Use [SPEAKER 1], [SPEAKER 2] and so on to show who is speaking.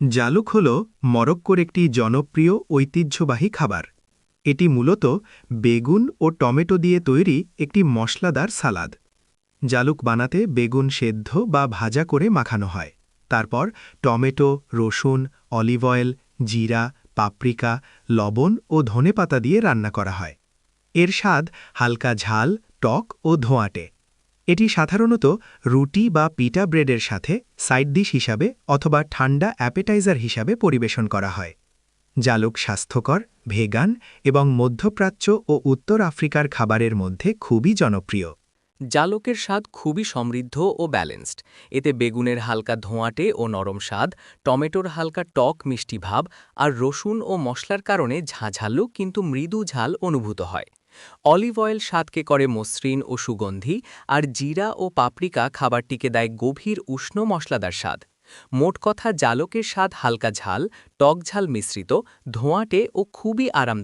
[SPEAKER 1] জালুক হল মরক্কোর একটি জনপ্রিয় ঐতিহ্যবাহী খাবার। এটি মূলত বেগুন ও টমেটো দিয়ে তৈরি একটি মশলাদার সালাদ। জালুক বানাতে বেগুন সেদ্ধ বা ভাজা করে মাখানো হয়। তারপর টমেটো, রসুন, অলিভ অয়েল, জিরা, পাপরিকা, লবণ ও ধনেপাতা দিয়ে রান্না করা হয়। এর স্বাদ হালকা ঝাল, টক ও ধোঁয়াটে। এটি সাধারণত রুটি বা পিটা ব্রেডের সাথে সাইড ডিশ হিসাবে অথবা ঠান্ডা অ্যাপেটাইজার হিসাবে পরিবেশন করা হয়। জালুক স্বাস্থ্যকর, ভেগান এবং মধ্যপ্রাচ্য ও উত্তর আফ্রিকার খাবারের মধ্যে খুবই জনপ্রিয়।
[SPEAKER 2] জালকের স্বাদ খুবই সমৃদ্ধ ও ব্যালেন্সড। এতে বেগুনের হালকা ধোঁয়াটে ও নরম স্বাদ, টমেটোর হালকা টক মিষ্টি ভাব আর রসুন ও মশলার কারণে ঝাঁঝালো কিন্তু মৃদু ঝাল অনুভূত হয়। অলিভ অয়েল স্বাদকে করে মসৃণ ও সুগন্ধি, আর জিরা ও পাপরিকা খাবারটিকে দেয় গভীর উষ্ণ মশলাদার স্বাদ। মোট কথা, জালকের স্বাদ হালকা ঝাল, টক ঝাল মিশ্রিত, ধোঁয়াটে ও খুবই আরামদায়ক।